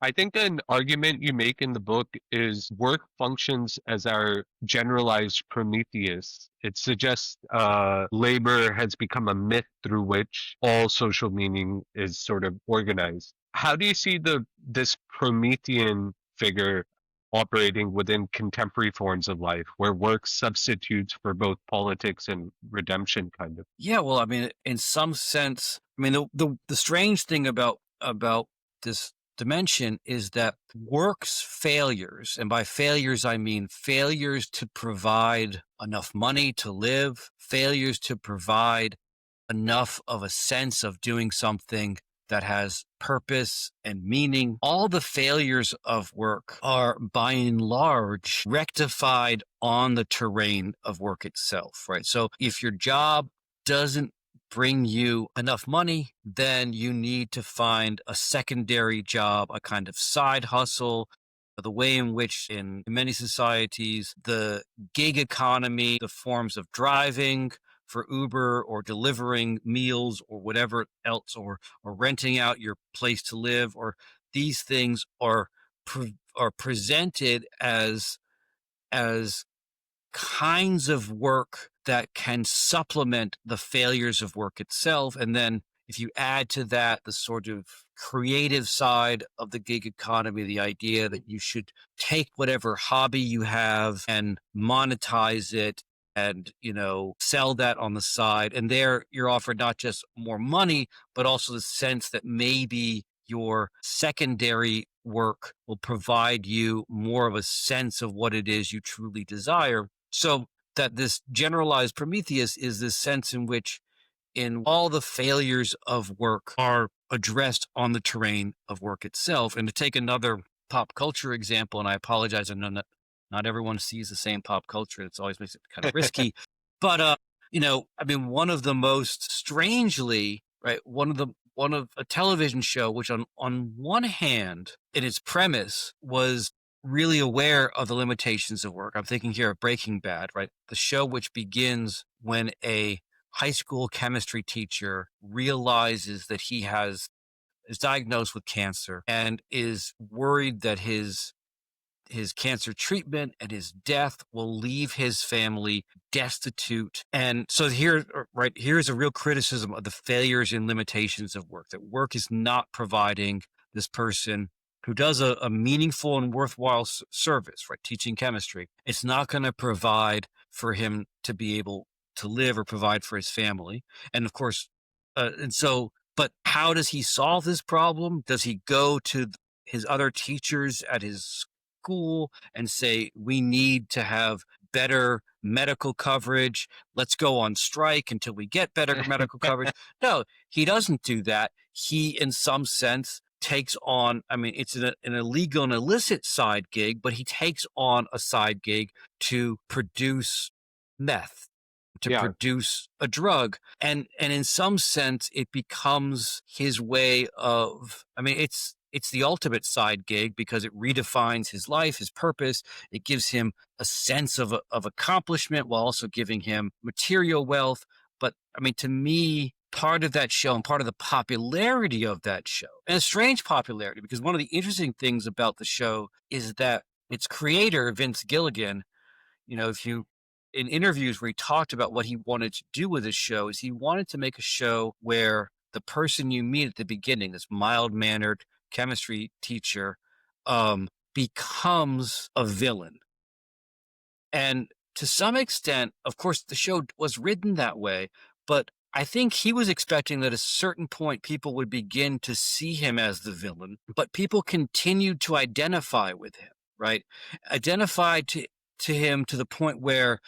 I think an argument you make in the book is work functions as our generalized Prometheus. It suggests labor has become a myth through which all social meaning is sort of organized. How do you see this Promethean figure operating within contemporary forms of life, where work substitutes for both politics and redemption, kind of? Yeah, well, I mean, in some sense, I mean, the strange thing about this dimension is that work's failures, and by failures I mean failures to provide enough money to live, failures to provide enough of a sense of doing something that has purpose and meaning. All the failures of work are by and large rectified on the terrain of work itself, right? So if your job doesn't bring you enough money, then you need to find a secondary job, a kind of side hustle. The way in which in many societies, the gig economy, the forms of driving for Uber or delivering meals or whatever else, or renting out your place to live, or these things are presented as kinds of work that can supplement the failures of work itself. And then if you add to that the sort of creative side of the gig economy, the idea that you should take whatever hobby you have and monetize it and, sell that on the side. And there you're offered not just more money, but also the sense that maybe your secondary work will provide you more of a sense of what it is you truly desire. So that this generalized Prometheus is this sense in which in all the failures of work are addressed on the terrain of work itself. And to take another pop culture example, and I apologize, I know that not everyone sees the same pop culture. It's always makes it kind of risky. But I mean, one of the most strangely, right, one of a television show, which on one hand, in its premise was really aware of the limitations of work. I'm thinking here of Breaking Bad, right? The show which begins when a high school chemistry teacher realizes that is diagnosed with cancer and is worried that his cancer treatment and his death will leave his family destitute. And so here's a real criticism of the failures and limitations of work, that work is not providing this person who does a meaningful and worthwhile service, right? Teaching chemistry. It's not going to provide for him to be able to live or provide for his family. And of course, but how does he solve this problem? Does he go to his other teachers at his school and say, we need to have better medical coverage. Let's go on strike until we get better medical coverage. No, he doesn't do that. He, in some sense, takes on, I mean, it's an illegal and illicit side gig, but he takes on a side gig to produce meth, to Yeah. produce a drug. And in some sense, it becomes his way of, I mean, it's the ultimate side gig because it redefines his life, his purpose. It gives him a sense of accomplishment while also giving him material wealth. But I mean, to me, part of that show and part of the popularity of that show, and a strange popularity, because one of the interesting things about the show is that its creator, Vince Gilligan, if you in interviews where he talked about what he wanted to do with his show, is he wanted to make a show where the person you meet at the beginning, this mild-mannered chemistry teacher, becomes a villain. And to some extent, of course, the show was written that way, but I think he was expecting that at a certain point people would begin to see him as the villain, but people continued to identify with him, right? Identify to him to the point where,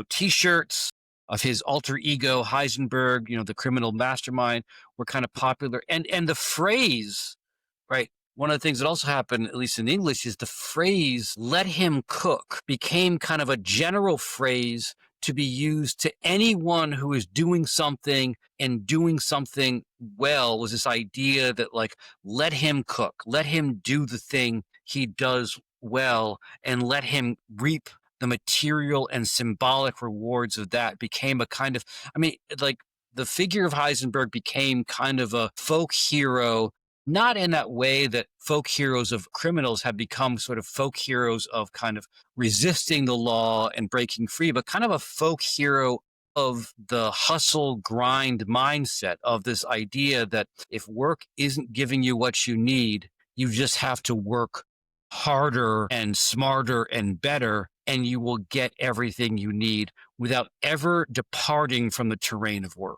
T-shirts of his alter ego, Heisenberg, the criminal mastermind, were kind of popular. And the phrase, right? One of the things that also happened, at least in English, is the phrase, let him cook, became kind of a general phrase to be used to anyone who is doing something and doing something well. Was this idea that, like, let him cook, let him do the thing he does well, and let him reap the material and symbolic rewards of that. Became a kind of, I mean, like, the figure of Heisenberg became kind of a folk hero, not in that way that folk heroes of criminals have become sort of folk heroes of kind of resisting the law and breaking free, but kind of a folk hero of the hustle grind mindset, of this idea that if work isn't giving you what you need, you just have to work harder and smarter and better, and you will get everything you need without ever departing from the terrain of work.